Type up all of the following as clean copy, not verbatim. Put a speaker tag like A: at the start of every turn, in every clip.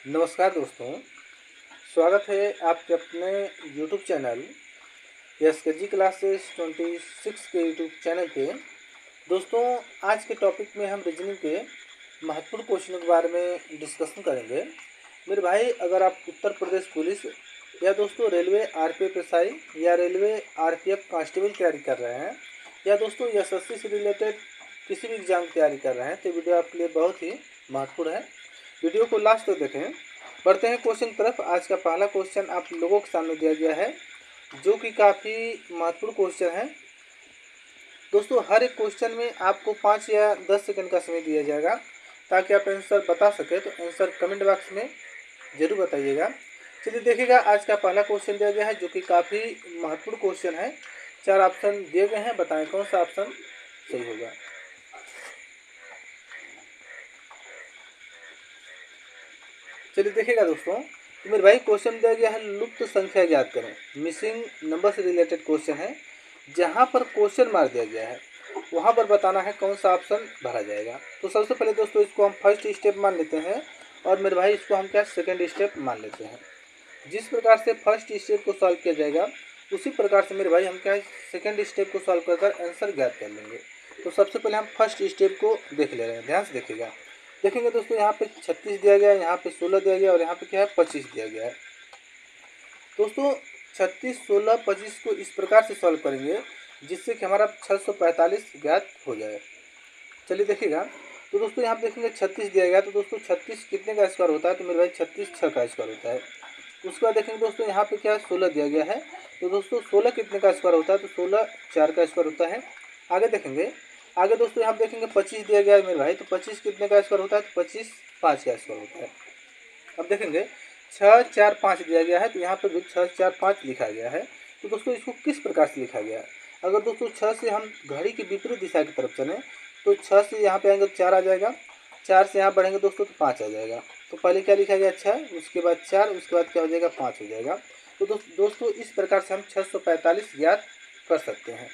A: नमस्कार दोस्तों, स्वागत है आपके अपने यूट्यूब चैनल SKG क्लासेस 26 के यूट्यूब चैनल पे। दोस्तों, आज के टॉपिक में हम रीजनिंग के महत्वपूर्ण क्वेश्चनों के बारे में डिस्कशन करेंगे। मेरे भाई, अगर आप उत्तर प्रदेश पुलिस या दोस्तों रेलवे RPF SI या रेलवे RPF कांस्टेबल तैयारी कर रहे हैं या दोस्तों SSC से रिलेटेड किसी भी एग्जाम की तैयारी कर रहे हैं तो वीडियो आपके लिए बहुत ही महत्वपूर्ण है। वीडियो को लास्ट तक देखें। बढ़ते हैं क्वेश्चन की तरफ। आज का पहला क्वेश्चन आप लोगों के सामने दिया गया है जो कि काफ़ी महत्वपूर्ण क्वेश्चन है। दोस्तों, हर एक क्वेश्चन में आपको 5 या 10 सेकंड का समय दिया जाएगा ताकि आप आंसर बता सकें। तो आंसर कमेंट बॉक्स में ज़रूर बताइएगा। चलिए देखिएगा, आज का पहला क्वेश्चन दिया गया है जो कि काफ़ी महत्वपूर्ण क्वेश्चन है। 4 ऑप्शन दिए गए हैं, बताएं कौन सा ऑप्शन सही होगा। चलिए देखिएगा दोस्तों, तो मेरे भाई क्वेश्चन दिया गया है लुप्त संख्या ज्ञात करें। मिसिंग नंबर से रिलेटेड क्वेश्चन है। जहाँ पर क्वेश्चन मार दिया गया है वहाँ पर बताना है कौन सा ऑप्शन भरा जाएगा। तो सबसे पहले दोस्तों इसको हम फर्स्ट स्टेप मान लेते हैं और मेरे भाई इसको हम क्या सेकंड स्टेप मान लेते हैं। जिस प्रकार से फर्स्ट स्टेप को सॉल्व किया जाएगा उसी प्रकार से मेरे भाई हम क्या सेकंड स्टेप को सॉल्व कर आंसर ज्ञात कर लेंगे। तो सबसे पहले हम फर्स्ट स्टेप को देख ले रहे हैं, ध्यान से देखिएगा। देखेंगे दोस्तों, यहाँ पे 36 दिया गया है, यहाँ पे 16 दिया गया और यहाँ पे क्या है 25 दिया गया है। दोस्तों 36, 16, 25 को इस प्रकार से सॉल्व करेंगे जिससे कि हमारा 645 ज्ञात हो जाए। चलिए देखिएगा, तो दोस्तों यहाँ पे देखेंगे 36 दिया गया, तो दोस्तों 36 कितने का स्क्वायर होता है, तो मेरे भाई 36 6 का स्क्वायर होता है। उसके बाद देखेंगे दोस्तों यहाँ पे क्या 16 दिया गया है, तो दोस्तों 16 कितने का स्क्वायर होता है, तो 16 4 का स्क्वायर होता है। आगे देखेंगे, आगे दोस्तों यहाँ देखेंगे 25 दिया गया है मेरे भाई, तो 25 कितने का स्क्वायर होता है, तो 25 5 का स्क्वायर होता है। अब देखेंगे 6 4 5 दिया गया है, तो यहाँ पर भी 6 4 5 लिखा गया है। तो दोस्तों इसको किस प्रकार से लिखा गया है, अगर दोस्तों 6 से हम घड़ी की विपरीत दिशा की तरफ चलें तो 6 से यहाँ पे आएंगे तो 4 आ जाएगा, 4 से यहाँ बढ़ेंगे दोस्तों तो 5 आ जाएगा। तो पहले क्या लिखा गया 6, उसके बाद 4, उसके बाद क्या हो जाएगा 5 हो जाएगा। तो दोस्तों इस प्रकार से हम 645 ज्ञात कर सकते हैं।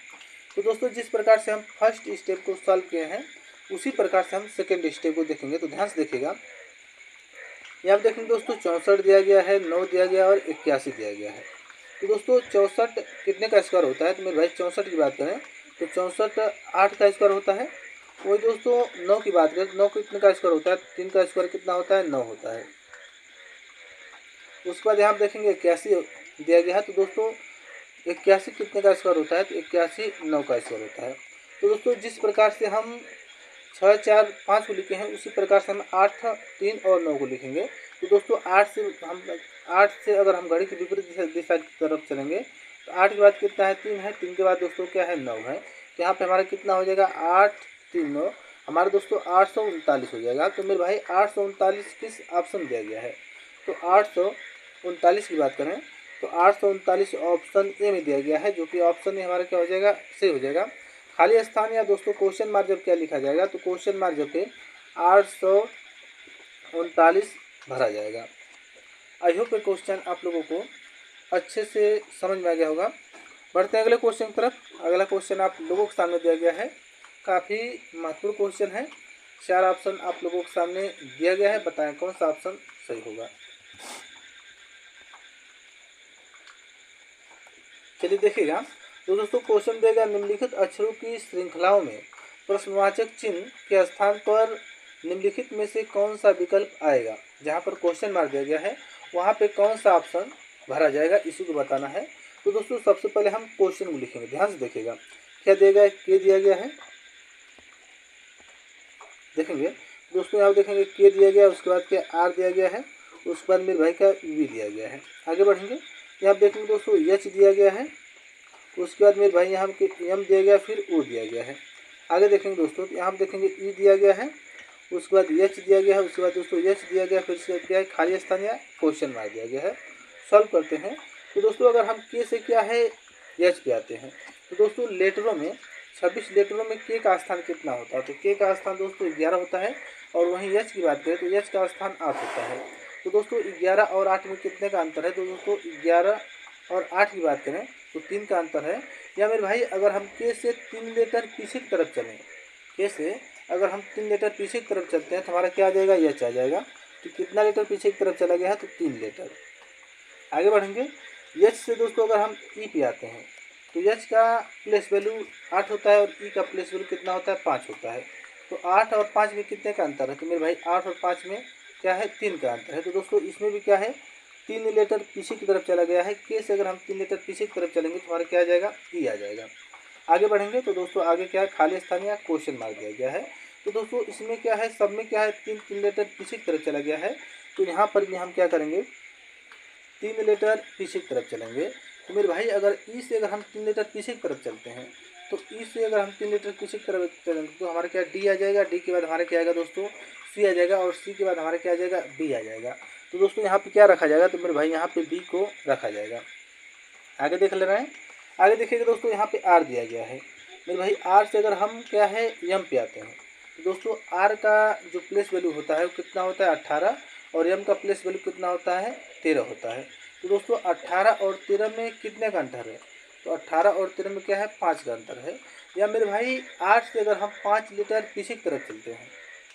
A: तो दोस्तों जिस प्रकार से हम फर्स्ट स्टेप को सॉल्व किए हैं उसी प्रकार से हम सेकेंड स्टेप को देखेंगे। तो ध्यान से देखिएगा, यहाँ पे देखेंगे दोस्तों 64 दिया गया है, 9 दिया गया और 81 दिया गया है। तो दोस्तों 64 कितने का स्क्वायर होता है, तो मेरे भाई 64 की बात करें तो 64 8 का स्क्वायर होता है। वही दोस्तों 9 की बात करें तो 9 कितने का स्क्वायर होता है, 3 का स्क्वायर कितना होता है 9 होता है। उसके बाद यहाँ देखेंगे 81 दिया गया है, तो दोस्तों 81 कितने का स्क्वायर होता है, तो 81 9 का स्क्वायर होता है। तो दोस्तों जिस प्रकार से हम 6 4 5 को लिखे हैं उसी प्रकार से हम 8 3 और 9 को लिखेंगे। तो दोस्तों 8 से अगर हम घड़ी की विपरीत दिशा की तरफ चलेंगे तो 8 के बाद कितना है 3 है, 3 के बाद दोस्तों क्या है 9 है। तो यहाँ पे हमारा कितना हो जाएगा 8 3 9, हमारा दोस्तों 839 हो जाएगा। तो मेरे भाई 839 किस ऑप्शन दिया गया है, तो 839 की बात करें तो 839 ऑप्शन ए में दिया गया है, जो कि ऑप्शन ए हमारा क्या हो जाएगा सही हो जाएगा। खाली स्थान या दोस्तों क्वेश्चन मार्क जब क्या लिखा जाएगा, तो क्वेश्चन मार्क जब पे 839 भरा जाएगा। आई होप ये क्वेश्चन आप लोगों को अच्छे से समझ में आ गया होगा। बढ़ते हैं अगले क्वेश्चन की तरफ। अगला क्वेश्चन आप लोगों के सामने दिया गया है, काफ़ी महत्वपूर्ण क्वेश्चन है। 4 ऑप्शन आप लोगों के सामने दिया गया है, बताएं कौन सा ऑप्शन सही होगा। चलिए देखिएगा, तो दोस्तों क्वेश्चन देगा निम्नलिखित अक्षरों की श्रृंखलाओं में प्रश्नवाचक चिन्ह के स्थान पर निम्नलिखित में से कौन सा विकल्प आएगा। जहाँ पर क्वेश्चन मार दिया गया है वहाँ पे कौन सा ऑप्शन भरा जाएगा इसी को बताना है। तो दोस्तों सबसे पहले हम क्वेश्चन को लिखेंगे, ध्यान से देखिएगा। क्या दिया गया है, के दिया गया है, देखेंगे दोस्तों यहाँ देखेंगे के दिया गया है, उसके बाद क्या आर दिया गया है, उसके बाद मेरे भाई का वी दिया गया है। आगे बढ़ेंगे, यहाँ देखेंगे दोस्तों एच दिया गया है, उसके बाद मेरे भाई यहाँ एम दिया गया, फिर ओ दिया गया है। आगे देखेंगे दोस्तों तो यहाँ देखेंगे ई दिया गया है, उसके बाद एच दिया गया है, उसके बाद दोस्तों एच दिया गया, फिर से क्या है खाली स्थान या क्वेश्चन मार्क दिया गया है। सॉल्व करते हैं। तो दोस्तों अगर हम के से क्या है एच पे आते हैं तो दोस्तों लेटरों में 26 लेटरों में के का स्थान कितना होता है, तो के का स्थान दोस्तों 11 होता है। और वहीं एच की बात करें तो एच का स्थान 8 होता है। तो दोस्तों 11 और 8 में कितने का अंतर है, तो दोस्तों 11 और 8 की बात करें तो 3 का अंतर है। या मेरे भाई अगर हम के से 3 लेटर पीछे की तरफ चलें, के से अगर हम 3 लेटर पीछे की तरफ चलते हैं तो हमारा क्या आ जाएगा एच आ जाएगा। तो कितना लेटर पीछे की तरफ चला गया है, तो 3 लेटर। आगे बढ़ेंगे, एच से दोस्तों अगर हम ई पे आते हैं तो एच का प्लेस वैल्यू 8 होता है और ई का प्लेस वैल्यू कितना होता है, 5 होता है। तो 8 और 5 में कितने का अंतर है, तो मेरे भाई 8 और 5 में क्या है, 3 का अंतर है। तो दोस्तों इसमें भी क्या है, 3 लेटर पीछे की तरफ चला गया है। के से अगर हम 3 लेटर पीछे की तरफ चलेंगे तो हमारा क्या आ जाएगा, ई आ जाएगा। आगे बढ़ेंगे तो दोस्तों आगे क्या है, खाली स्थान या क्वेश्चन मार्क दिया गया है। तो दोस्तों इसमें क्या है, सब में क्या है, 3 लेटर पीछे की तरफ चला गया है। तो यहाँ पर भी हम क्या करेंगे, 3 लेटर पीछे की तरफ चलेंगे। तो मेरे भाई अगर ई से अगर हम 3 लेटर पीछे की तरफ चलते हैं, तो ई से अगर हम 3 लेटर पीछे की तरफ चलेंगे तो हमारा क्या डी आ जाएगा, डी के बाद हमारे क्या आएगा दोस्तों, सी आ जाएगा, और सी के बाद हमारे क्या आ जाएगा, बी आ जाएगा। तो दोस्तों यहाँ पे क्या रखा जाएगा, तो मेरे भाई यहाँ पे बी को रखा जाएगा। आगे देख ले रहे हैं, आगे देखिएगा दोस्तों यहाँ पे आर दिया गया है। मेरे भाई आर से अगर हम क्या है, एम पे आते हैं, तो दोस्तों आर का जो प्लेस वैल्यू होता है वो कितना होता है, 18, और एम का प्लेस वैल्यू कितना होता है, 13 होता है। तो दोस्तों 18 और 13 में कितने का अंतर है, तो 18 और 13 में क्या है, 5 का अंतर है। या मेरे भाई आर से अगर हम 5 लीटर पीछे की तरफ चलते हैं,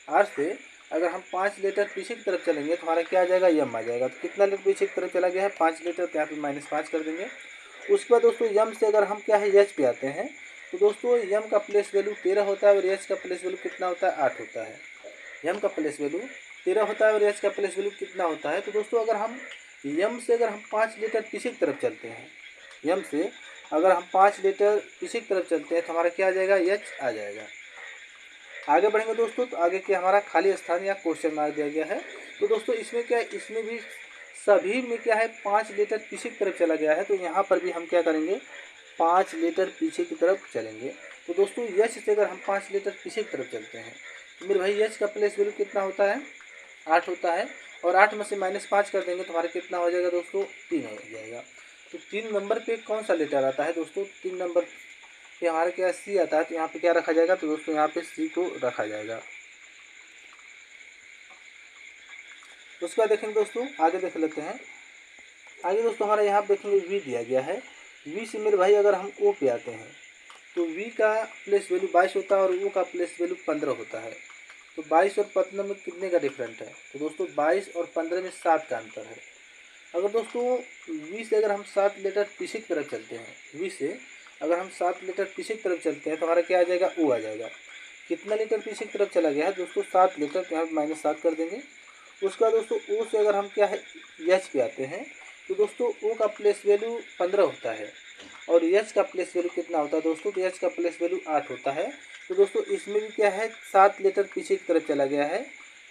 A: आर से अगर हम 5 लीटर पीछे की तरफ चलेंगे तो हमारा क्या आ जाएगा, यम आ जाएगा। तो कितना लीटर पीछे की तरफ चला गया है, 5 लीटर, तो यहाँ पे -5 कर देंगे। उसके बाद दोस्तों यम से अगर हम क्या है, एच पे आते हैं, तो दोस्तों यम का प्लेस वैल्यू 13 होता है और एच का प्लेस वैल्यू कितना होता है, 8 होता है। यम का प्लेस वैल्यू 13 होता है और एच का प्लेस वैल्यू कितना होता है। तो दोस्तों अगर हम यम से अगर हम 5 लीटर पीछे की तरफ चलते हैं, यम से अगर हम 5 लीटर पीछे की तरफ चलते हैं तो हमारा क्या आ जाएगा, एच आ जाएगा। आगे बढ़ेंगे दोस्तों, तो आगे क्या हमारा खाली स्थान या क्वेश्चन मार्क दिया गया है। तो दोस्तों इसमें क्या है, इसमें भी सभी में क्या है, 5 लीटर पीछे की तरफ चला गया है। तो यहाँ पर भी हम क्या करेंगे, 5 लीटर पीछे की तरफ चलेंगे। तो दोस्तों एच से अगर हम 5 लीटर पीछे की तरफ चलते हैं तो मेरे भाई एच का प्लेस वैल्यू कितना होता है, 8 होता है, और 8 में से -5 कर देंगे तो हमारा कितना हो जाएगा दोस्तों, 3 हो जाएगा। तो 3 नंबर पे कौन सा लेटर आता है दोस्तों, 3 नंबर पे हमारे क्या सी आता है। तो यहाँ पे क्या रखा जाएगा, तो दोस्तों यहाँ पे सी को रखा जाएगा। उसके बाद देखेंगे दोस्तों, आगे देख लेते हैं। आगे दोस्तों हमारे यहाँ देखेंगे वी दिया गया है। वी से मेरे भाई अगर हम ओ पे आते हैं तो वी का प्लेस वैल्यू 22 होता है और ओ का प्लेस वैल्यू 15 होता है। तो 22 और 15 में कितने का डिफरेंट है, तो दोस्तों 22 और 15 में 7 का अंतर है। अगर दोस्तों वी से अगर हम 7 लीटर पीछे की तरफ चलते हैं, वी से अगर हम 7 लीटर पीछे की तरफ चलते हैं तो हमारा क्या आ जाएगा, ओ आ जाएगा। कितना लीटर पीछे की तरफ चला गया है दोस्तों, 7 लीटर, तो यहाँ -7 कर देंगे। उसके बाद दोस्तों ओ से अगर हम क्या है, एच पे आते हैं, तो दोस्तों ओ का प्लेस वैल्यू 15 होता है और एच का प्लेस वैल्यू कितना होता है दोस्तों, तो एच का प्लेस वैल्यू 8 होता है। तो दोस्तों इसमें भी क्या है, 7 लीटर पीछे की तरफ चला गया है।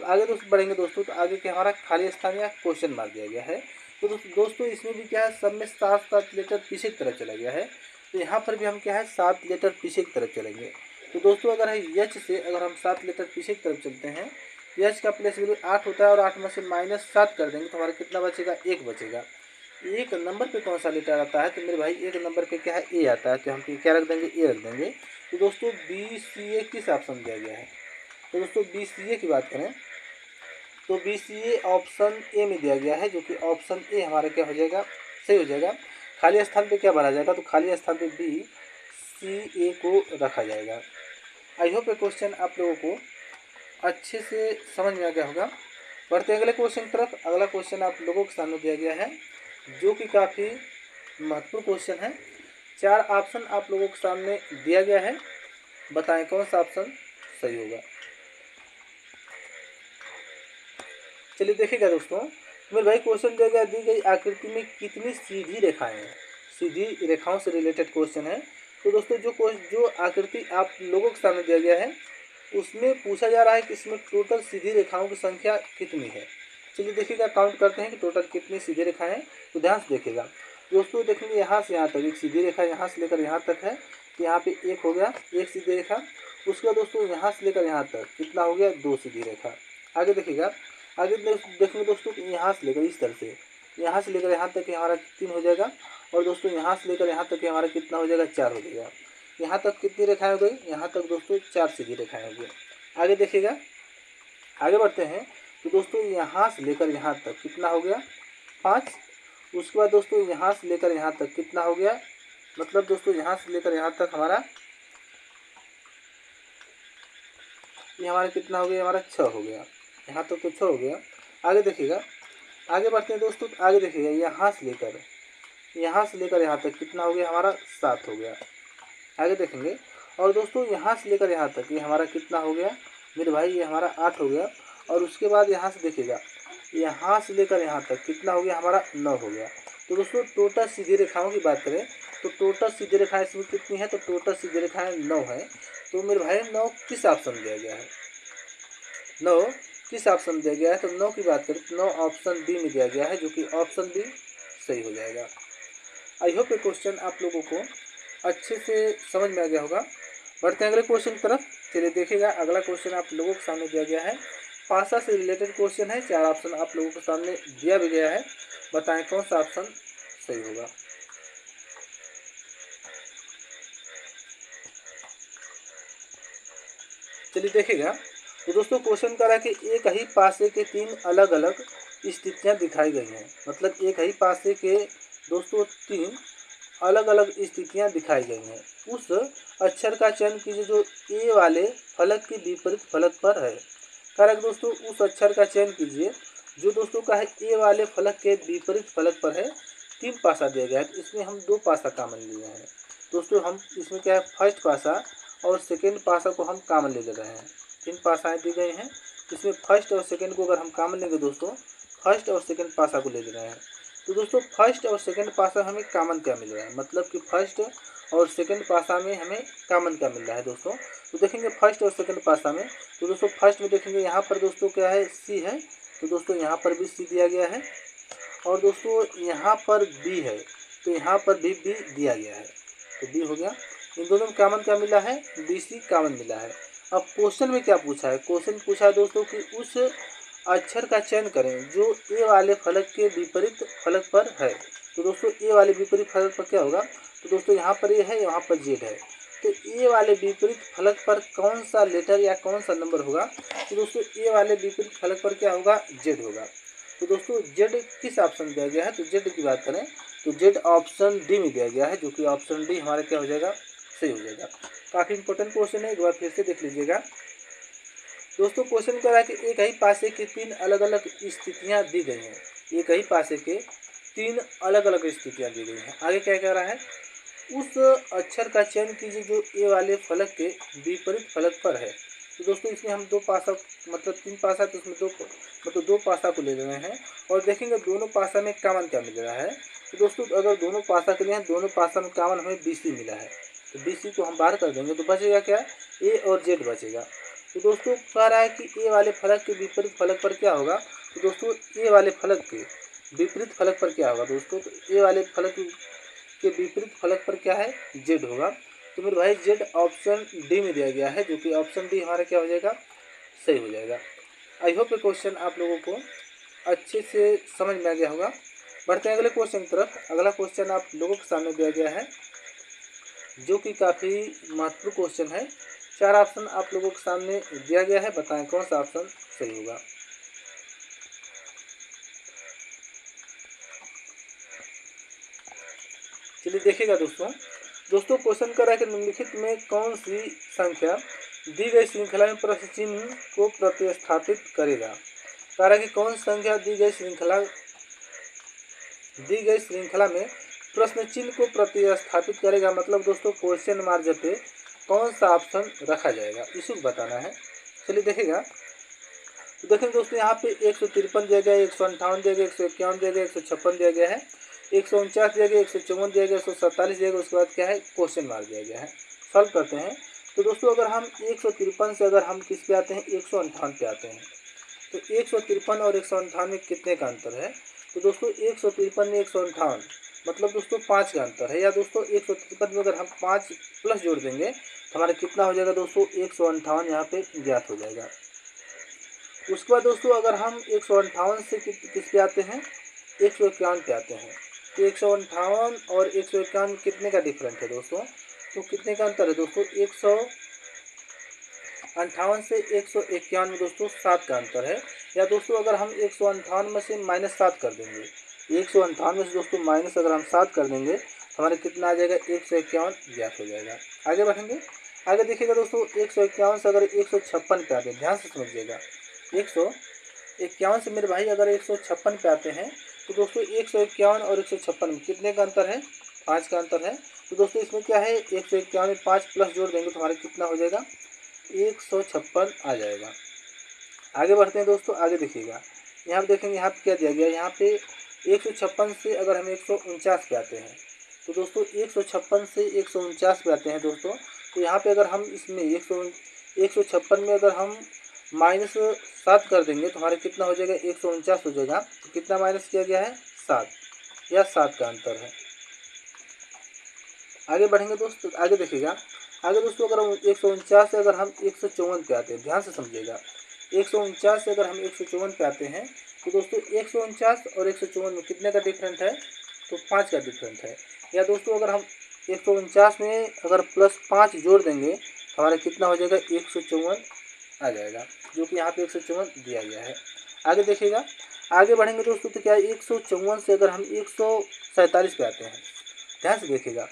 A: तो आगे दोस्तों बढ़ेंगे दोस्तों, तो आगे क्या हमारा खाली स्थान या क्वेश्चन मार्क दिया गया है। तो दोस्तों इसमें भी क्या है, सब में 7-7 लीटर पीछे की तरफ चला गया है। तो यहाँ पर भी हम क्या है, 7 लीटर पीछे की तरफ चलेंगे। तो दोस्तों अगर है एच से अगर हम 7 लीटर पीछे की तरफ चलते हैं, एच का प्लेस वैल्यू 8 होता है और 8 में से -7 कर देंगे तो हमारा कितना बचेगा, 1 बचेगा। एक नंबर पे कौन सा लेटर आता है, तो मेरे भाई एक नंबर पे क्या है, ए आता है। तो हम क्या रख देंगे, ए रख देंगे। तो दोस्तों बी सी ए किस ऑप्शन दिया गया है, तो दोस्तों बी सी ए की बात करें तो B C A option A में दिया गया है, जो कि ऑप्शन ए हमारा क्या हो जाएगा, सही हो जाएगा। खाली स्थान पे क्या भरा जाएगा, तो खाली स्थान पे बी सी ए को रखा जाएगा। आई होप ये क्वेश्चन आप लोगों को अच्छे से समझ में आ गया होगा। बढ़ते हैं अगले क्वेश्चन की तरफ। अगला क्वेश्चन आप लोगों के सामने दिया गया है जो कि काफ़ी महत्वपूर्ण क्वेश्चन है। 4 ऑप्शन आप लोगों के सामने दिया गया है, बताएं कौन सा ऑप्शन सही होगा। चलिए देखिएगा दोस्तों, मेरे भाई क्वेश्चन दिया गया, दी गई आकृति में कितनी सीधी रेखाएं हैं। सीधी रेखाओं से रिलेटेड क्वेश्चन है। तो दोस्तों जो आकृति आप लोगों के सामने दिया गया है उसमें पूछा जा रहा है कि इसमें टोटल सीधी रेखाओं की संख्या कितनी है। चलिए देखिएगा, काउंट करते हैं कि टोटल कितनी सीधी रेखाएं हैं। तो ध्यान से देखिएगा दोस्तों, देखेंगे यहाँ से यहाँ तक एक सीधी रेखा, यहाँ से लेकर यहाँ तक है। तो यहाँ पे एक हो गया, एक सीधी रेखा। उसके बाद दोस्तों यहाँ से लेकर यहाँ तक कितना हो गया, 2 सीधी रेखा। आगे देखिएगा, आगे देखेंगे दोस्तों यहाँ से लेकर इस तरह से, यहाँ से लेकर यहाँ तक हमारा 3 हो जाएगा। और दोस्तों यहाँ से लेकर यहाँ तक हमारा कितना हो जाएगा, 4 हो जाएगा। यहाँ तक कितनी रेखाएं हो गई, यहाँ तक दोस्तों 4 सीधी रेखाएं हो गई। आगे देखिएगा, आगे बढ़ते हैं। तो दोस्तों यहाँ से लेकर यहाँ तक कितना हो गया, 5। उसके बाद दोस्तों यहाँ से लेकर यहाँ तक कितना हो गया, मतलब दोस्तों यहाँ से लेकर यहाँ तक हमारा ये हमारा कितना हो गया, हमारा 6 हो गया। यहाँ तक तो 6 हो गया। आगे देखिएगा, आगे बढ़ते हैं दोस्तों। आगे देखिएगा, यहाँ से लेकर यहाँ तक कितना हो गया हमारा 7 हो गया। आगे देखेंगे, और दोस्तों यहाँ से लेकर यहाँ तक ये हमारा कितना हो गया मेरे भाई, ये हमारा 8 हो गया। और उसके बाद यहाँ से देखिएगा, यहाँ से लेकर यहाँ तक कितना हो गया हमारा 9 हो गया। तो दोस्तों टोटल सीधी रेखाओं की बात करें तो टोटल सीधी रेखाएं इसमें कितनी है, तो टोटल सीधी रेखाएं 9 है। तो मेरे भाई 9 किस ऑप्शन दिया गया है, 9 किस ऑप्शन दिया गया है, तो 9 की बात करें तो 9 ऑप्शन बी में दिया गया है, जो कि ऑप्शन बी सही हो जाएगा। आई होप ये क्वेश्चन आप लोगों को अच्छे से समझ में आ गया होगा। बढ़ते हैं अगले क्वेश्चन की तरफ। चलिए देखिएगा, अगला क्वेश्चन आप लोगों के सामने दिया गया है, पासा से रिलेटेड क्वेश्चन है। 4 ऑप्शन आप लोगों के सामने दिया भी गया है, बताएं कौन सा ऑप्शन सही होगा। चलिए देखिएगा, तो दोस्तों क्वेश्चन कर रहा है कि एक ही पासे के 3 अलग अलग स्थितियां दिखाई गई हैं। मतलब एक ही पासे के दोस्तों 3 अलग अलग स्थितियां दिखाई गई हैं। उस अक्षर का चयन कीजिए जो ए वाले फलक के विपरीत फलक पर है। करेक्ट दोस्तों, उस अक्षर का चयन कीजिए जो दोस्तों का है ए वाले फलक के विपरीत फलक पर है। 3 पासा दिया गया है, तो इसमें हम 2 पासा कॉमन लिए हैं। दोस्तों हम इसमें क्या है, फर्स्ट पासा और सेकेंड पासा को हम कॉमन ले रहे हैं। 3 पासाएँ दी गई हैं, इसमें फर्स्ट और सेकेंड को अगर हम कॉमन लेंगे दोस्तों, फर्स्ट और सेकेंड पासा को ले रहे हैं। तो दोस्तों फर्स्ट और सेकंड पासा हमें कॉमन क्या मिल रहा है, मतलब कि फर्स्ट और सेकंड पासा में हमें कॉमन क्या मिल रहा है दोस्तों। तो देखेंगे फर्स्ट और सेकंड पासा में, तो दोस्तों फर्स्ट में देखेंगे यहाँ पर दोस्तों क्या है, सी है, तो दोस्तों यहाँ पर भी सी दिया गया है। और दोस्तों यहाँ पर बी है, तो यहाँ पर भी बी दिया गया है, तो बी हो गया। इन दोनों में कॉमन क्या मिला है, बी सी कॉमन मिला है। अब क्वेश्चन में क्या पूछा है, क्वेश्चन पूछा है दोस्तों कि उस अक्षर का चयन करें जो ए वाले फलक के विपरीत फलक पर है। तो दोस्तों ए वाले विपरीत फलक पर क्या होगा, तो दोस्तों यहाँ पर ए है, यहाँ पर जेड है। तो ए वाले विपरीत फलक पर कौन सा लेटर या कौन सा नंबर होगा, तो दोस्तों ए वाले विपरीत फलक पर क्या होगा, जेड होगा। तो दोस्तों जेड किस ऑप्शन दिया गया है, तो जेड की बात करें तो जेड ऑप्शन डी में दिया गया है, जो कि ऑप्शन डी हमारा क्या हो जाएगा, सही हो जाएगा। काफ़ी इंपॉर्टेंट क्वेश्चन है, एक बार फिर से देख लीजिएगा। दोस्तों क्वेश्चन कह रहा है कि एक ही पासे की 3 अलग अलग स्थितियां दी गई हैं। एक ही पासे के 3 अलग अलग स्थितियां दी गई हैं। आगे क्या कह रहा है, उस अक्षर का चयन कीजिए जो ए वाले फलक के विपरीत फलक पर है। तो दोस्तों इसमें हम 2 पासा, मतलब 3 पासा, तो इसमें 2 पासा को ले रहे हैं। और देखेंगे दोनों पासा में कॉमन क्या मिल रहा है, तो दोस्तों अगर दोनों पासा के लिए दोनों पासा में कॉमन हमें बी सी मिला है, तो बी सी को हम बाहर कर देंगे तो बचेगा क्या, ए और जेड बचेगा। तो दोस्तों कह रहा है कि ए वाले फलक के विपरीत फलक पर क्या होगा, तो दोस्तों ए वाले फलक के विपरीत फलक पर क्या होगा दोस्तों, तो ए वाले फलक के विपरीत फलक पर क्या है, जेड होगा। तो मेरे भाई जेड ऑप्शन डी में दिया गया है, जो कि ऑप्शन डी हमारा क्या हो जाएगा, सही हो जाएगा। आई होप ये क्वेश्चन आप लोगों को अच्छे से समझ में आ गया होगा। बढ़ते हैं अगले क्वेश्चन की तरफ। अगला क्वेश्चन आप लोगों के सामने दिया गया है, जो कि काफ़ी महत्वपूर्ण क्वेश्चन है। 4 ऑप्शन आप लोगों के सामने दिया गया है, बताएं कौन सा ऑप्शन सही होगा। चलिए देखिएगा दोस्तों क्वेश्चन कर रहा है कि निम्नलिखित में कौन सी संख्या दी गई श्रृंखला में प्रश्न चिन्ह को प्रतिस्थापित करेगा। कह रहा है कि कौन सी संख्या दी गई श्रृंखला में प्रश्न चिन्ह को प्रतिस्थापित करेगा। मतलब दोस्तों क्वेश्चन मार्क पे कौन सा ऑप्शन रखा जाएगा, इसी को बताना है। चलिए देखिएगा, तो देखें दोस्तों यहाँ पे 153 दिया गया है, 158 दिया गया, 151 दिया गया, 156 दिया गया है, 149 दिया गया, 154 दिया गया, 147 दिया गया। उसके बाद क्या है, क्वेश्चन मार्क दिया गया है। सॉल्व करते हैं। तो दोस्तों अगर हम 153 से अगर हम किस पे आते हैं, 158 पे आते हैं, तो 153 और 158 में कितने का अंतर है, तो दोस्तों 153 में 158 मतलब दोस्तों 5 का अंतर है। या दोस्तों 153 में अगर हम 5 प्लस जोड़ देंगे तो हमारा कितना हो जाएगा दोस्तों, 158 यहाँ पे ज्ञात हो जाएगा। उसके बाद दोस्तों अगर हम 158 से किस पे आते हैं, 151 पे आते हैं, तो 158 और 151 कितने का डिफरेंस है दोस्तों, तो कितने का अंतर है दोस्तों, 158 से 151 में दोस्तों 7 का अंतर है। या दोस्तों अगर हम 158 में से -7 कर देंगे, 158 में से दोस्तों माइनस अगर हम 7 कर देंगे तो हमारे कितना आ जाएगा, 151 ज्ञात हो जाएगा। आगे बढ़ेंगे, आगे देखिएगा दोस्तों 151 से अगर 156 पे आते हैं, ध्यान से समझिएगा, 156 51 से मेरे भाई अगर 156 पे आते हैं तो दोस्तों 151 और 156 में कितने का अंतर है? 5 का अंतर है। तो दोस्तों इसमें क्या है, 151 में 5 प्लस जोड़ देंगे तो हमारा कितना हो जाएगा? 156 आ जाएगा। आगे बढ़ते हैं दोस्तों, आगे देखिएगा, यहाँ पे देखेंगे, यहाँ पे क्या दिया गया है, यहाँ पे 156 से अगर हम 149 पे आते हैं तो दोस्तों 156 से 149 पे आते हैं दोस्तों, तो यहाँ पे अगर हम इसमें 156 में अगर हम -7 कर देंगे तो हमारे कितना हो जाएगा? 149 हो जाएगा। तो कितना माइनस किया गया है? 7, या 7 का अंतर है। आगे बढ़ेंगे दोस्तों, आगे देखिएगा, आगे दोस्तों अगर हम 149 से अगर हम 154 पे आते हैं, ध्यान से समझिएगा, 149 से अगर हम 154 पे आते हैं तो दोस्तों 149 और 154 में कितने का डिफरेंट है? तो 5 का डिफरेंट है। या दोस्तों अगर हम 149 में अगर +5 जोड़ देंगे तो हमारा कितना हो जाएगा? 154 आ जाएगा, जो कि यहाँ पे 154 दिया गया है। आगे देखिएगा, आगे बढ़ेंगे दोस्तों, तो क्या है, 154 से अगर हम 147 पे आते हैं, ध्यान से देखिएगा,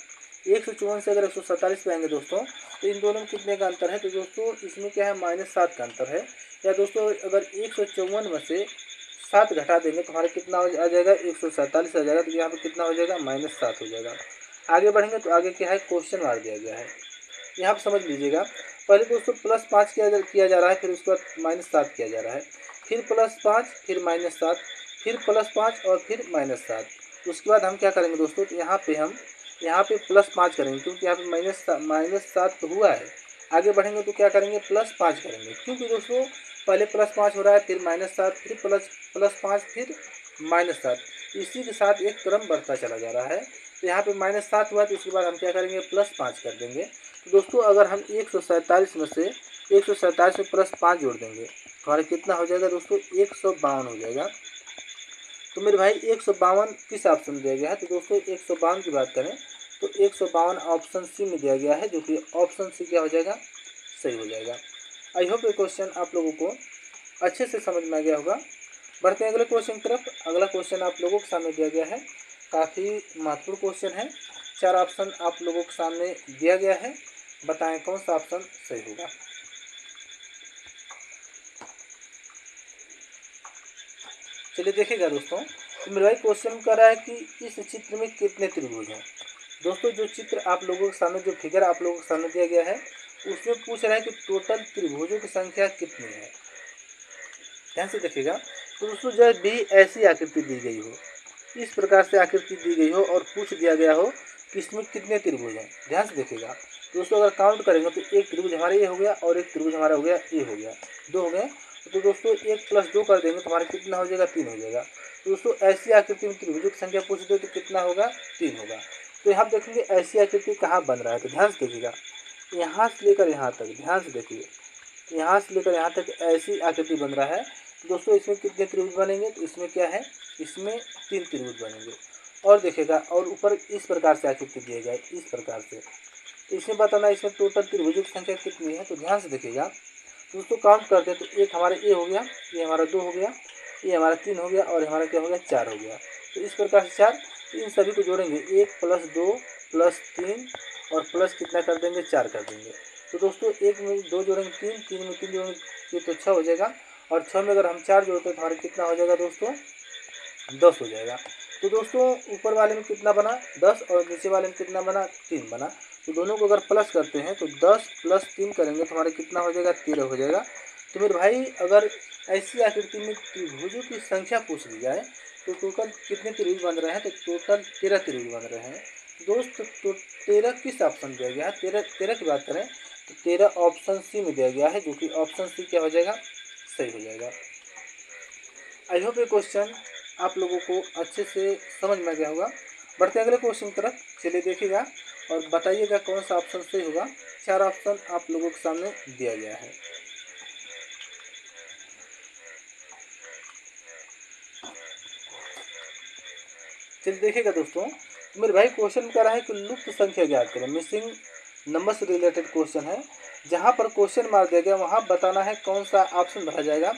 A: 154 से अगर 147 पे आएंगे दोस्तों तो इन दोनों में कितने का अंतर है? तो दोस्तों इसमें क्या है, -7 का अंतर है। या दोस्तों अगर 154 में से 7 घटा देंगे तो हमारा कितना आ जाएगा? 147 आ जाएगा। तो यहाँ पे कितना हो जाएगा? -7 हो जाएगा। आगे बढ़ेंगे तो आगे क्या है, क्वेश्चन मार्क दिया गया है, यहाँ पर समझ लीजिएगा। पहले दोस्तों +5 किया जा रहा है, फिर उसके बाद -7 किया जा रहा है, फिर +5 फिर -7 फिर +5 और फिर -7। उसके बाद हम क्या करेंगे दोस्तों, तो यहाँ पे +5 करेंगे, क्योंकि यहाँ पे -7 तो हुआ है। आगे बढ़ेंगे तो क्या करेंगे? +5 करेंगे, क्योंकि दोस्तों पहले +5 हो रहा है, फिर -7 फिर +5 फिर -7, इसी के साथ एक क्रम बढ़ता चला जा रहा है। तो यहाँ पे -7 हुआ, तो उसके बाद हम क्या करेंगे? +5 कर देंगे। तो दोस्तों अगर हम 147 में से 147 में +5 जोड़ देंगे तो हमारा कितना हो जाएगा दोस्तों? 152 हो जाएगा। तो मेरे भाई 152 किस ऑप्शन में दिया गया है? तो दोस्तों 152 की बात करें तो 152 ऑप्शन सी में दिया गया है, जो कि ऑप्शन सी क्या हो जाएगा? सही हो जाएगा। आई होप ये क्वेश्चन आप लोगों को अच्छे से समझ में आ गया होगा। बढ़ते हैं अगले क्वेश्चन की तरफ। अगला क्वेश्चन आप लोगों के सामने दिया गया है, काफ़ी महत्वपूर्ण क्वेश्चन है। 4 ऑप्शन आप लोगों के सामने दिया गया है, बताएं कौन सा ऑप्शन सही होगा। चलिए देखिएगा दोस्तों, तो मेरा भाई क्वेश्चन कर रहा है कि इस चित्र में कितने त्रिभुज हैं। दोस्तों जो चित्र आप लोगों के सामने, जो फिगर आप लोगों के सामने दिया गया है, उसमें पूछ रहा है कि टोटल त्रिभुजों की संख्या कितनी है। ध्यान से देखिएगा। तो दोस्तों जब भी ऐसी आकृति दी गई हो, इस प्रकार से आकृति दी गई हो और पूछ दिया गया हो कि इसमें कितने त्रिभुज हैं, ध्यान से देखिएगा। दोस्तों अगर काउंट करेंगे तो एक त्रिभुज हमारा ये हो गया और एक त्रिभुज हमारा हो गया ये हो गया, 2 हो गए। तो दोस्तों 1 + 2 कर देंगे तो हमारा कितना हो जाएगा? 3 हो जाएगा। तो दोस्तों ऐसी आकृति में त्रिभुजों की संख्या पूछ दे तो कितना होगा? 3 होगा। तो यहाँ देखेंगे ऐसी आकृति कहाँ बन रहा है, तो ध्यान से देखिएगा, यहाँ से लेकर यहाँ तक, ध्यान से देखिए, यहाँ से लेकर यहाँ तक ऐसी आकृति बन रहा है। तो दोस्तों इसमें कितने त्रिभुज बनेंगे? तो इसमें क्या है, इसमें 3 त्रिभुज बनेंगे। और देखिएगा, और ऊपर इस प्रकार से आकृति दिए गए, इस प्रकार से। तो इसमें बताना इसमें टोटल त्रिभुजों की संख्या कितनी है। तो ध्यान से देखिएगा दोस्तों, काउंट करते हैं तो एक हमारा ए हो गया, ये हमारा 2 हो गया, ये हमारा 3 हो गया और हमारा क्या हो गया? 4 हो गया। तो इस प्रकार से 4, तो इन सभी को जोड़ेंगे, 1 + 2 + 3 और प्लस कितना कर देंगे? 4 कर देंगे। तो दोस्तों 1 में 2 जोड़ेंगे 3, 3 में 3 जोड़ेंगे ये तो 6 हो जाएगा, और 6 में अगर हम 4 जोड़ते हैं तो हमारा कितना हो जाएगा दोस्तों? 10 हो जाएगा। तो दोस्तों ऊपर वाले में कितना बना? 10, और नीचे वाले में कितना बना? 3 बना। तो दोनों को अगर प्लस करते हैं तो 10 + 3 करेंगे तो हमारा कितना हो जाएगा? 13 हो जाएगा। तो मेरे भाई अगर ऐसी आकृति में त्रिभुजों की संख्या पूछ ली जाए तो टोटल कितने त्रिभुज बन रहे हैं? तो टोटल 13 त्रिभुज बन रहे हैं। दोस्त तो 13 किस ऑप्शन दिया गया है? 13 की बात करें तो 13 ऑप्शन सी में दिया गया है, जो कि ऑप्शन सी क्या हो जाएगा? सही हो जाएगा। आई होप ये क्वेश्चन आप लोगों को अच्छे से समझ में आ गया होगा। बढ़ते अगले क्वेश्चन की तरफ। चलिए देखिएगा और बताइएगा कौन सा ऑप्शन सही होगा। 4 ऑप्शन आप लोगों के सामने दिया गया है। चलिए देखिएगा दोस्तों, मेरे भाई क्वेश्चन कह रहा है कि लुप्त संख्या ज्ञात करें, मिसिंग नंबर से रिलेटेड क्वेश्चन है। जहाँ पर क्वेश्चन मार दिया गया वहाँ बताना है कौन सा ऑप्शन भरा जाएगा।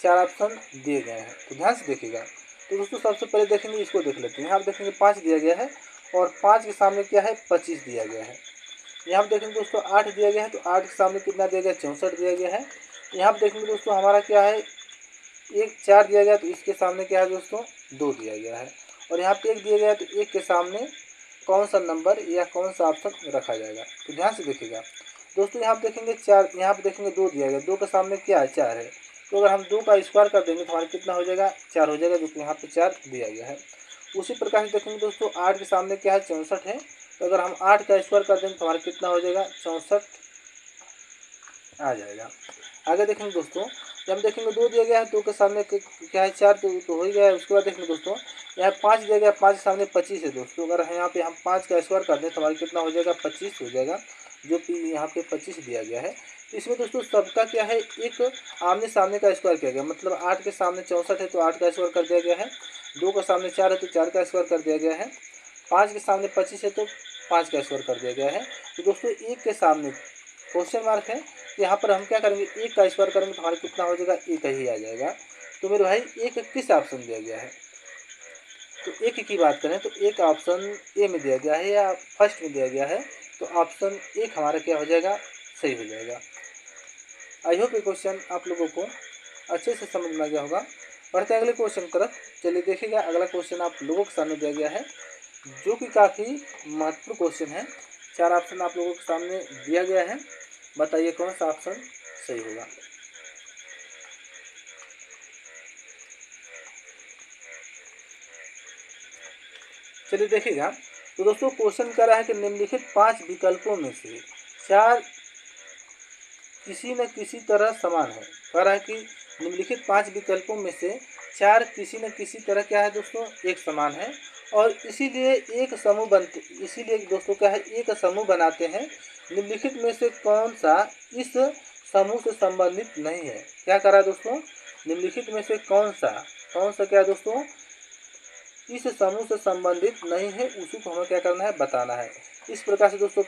A: 4 ऑप्शन दिए गए हैं, तो ध्यान से देखिएगा। तो दोस्तों सबसे पहले देखेंगे, इसको देख लेते हैं। यहाँ पर देखेंगे 5 दिया गया है और 5 के सामने क्या है? 25 दिया गया है। यहाँ पर देखेंगे दोस्तों 8 दिया गया है, तो 8 के सामने कितना दिया गया? 64 दिया गया है। यहाँ पर देखेंगे दोस्तों हमारा क्या है? एक 4 दिया गया तो इसके सामने क्या है दोस्तों 2 दिया गया है, और यहाँ पे 1 दिया गया है तो 1 के सामने कौन सा नंबर या कौन सा ऑप्शन रखा जाएगा। तो ध्यान से देखिएगा दोस्तों, यहाँ पे देखेंगे 4, यहाँ पे देखेंगे 2 दिया गया, 2 के सामने क्या है 4 है, तो अगर हम 2 का स्क्वायर कर देंगे तो हमारा कितना हो जाएगा 4 हो जाएगा, जो कि यहाँ पे 4 दिया गया है। उसी प्रकार से देखेंगे दोस्तों 8 के सामने क्या है 64 है, तो अगर हम 8 का स्क्वायर कर देंगे तो हमारा कितना हो जाएगा 64 आ जाएगा। आगे देखेंगे दोस्तों, जब हम देखेंगे 2 दिया गया है, 2 के सामने क्या है 4, तो हो ही गया है। उसके बाद देखेंगे दोस्तों यहाँ 5 दिया गया, 5 के सामने 25 है दोस्तों, अगर यहाँ पे हम 5 का स्क्वायर कर दें तो हमारा कितना हो जाएगा 25 हो जाएगा, जो कि यहाँ पे 25 दिया गया है। तो इसमें दोस्तों सबका क्या है एक आमने सामने का स्क्वायर किया गया, मतलब 8 के सामने 64 है तो 8 का स्क्वायर कर दिया गया है, 2 के सामने 4 है तो 4 का स्क्वायर कर दिया गया है, 5 के सामने 25 है तो 5 का स्क्वायर कर दिया गया है। तो दोस्तों 1 के सामने क्वेश्चन मार्क है, तो यहाँ पर हम क्या करेंगे 1 का स्क्वायर करेंगे तो हमारा कितना हो जाएगा 1 ही आ जाएगा। तो मेरे भाई 1 किस ऑप्शन दिया गया है, तो 1 की बात करें तो 1 ऑप्शन ए में दिया गया है या फर्स्ट में दिया गया है, तो ऑप्शन 1 हमारा क्या हो जाएगा सही हो जाएगा। आई होप ये क्वेश्चन आप लोगों को अच्छे से समझ में आ गया होगा। बढ़ते अगले क्वेश्चन की तरफ। चलिए देखिएगा, अगला क्वेश्चन आप लोगों के सामने दिया गया है, जो कि काफ़ी महत्वपूर्ण क्वेश्चन है। 4 ऑप्शन आप लोगों के सामने दिया गया है, बताइए कौन सा ऑप्शन सही होगा। चलिए देखिएगा, तो दोस्तों क्वेश्चन कह रहा है कि निम्नलिखित 5 विकल्पों में से 4 किसी न किसी तरह समान है। कह रहा है कि निम्नलिखित 5 विकल्पों में से 4 किसी न किसी तरह क्या है दोस्तों एक समान है, और इसीलिए एक समूह बनते, इसीलिए दोस्तों क्या है एक समूह बनाते हैं। निम्नलिखित में से कौन सा इस समूह से संबंधित नहीं है। क्या कह रहा है दोस्तों, निम्नलिखित में से कौन सा क्या है दोस्तों इस समूह से संबंधित नहीं है, उसी को हमें क्या करना है बताना है। इस प्रकार से दोस्तों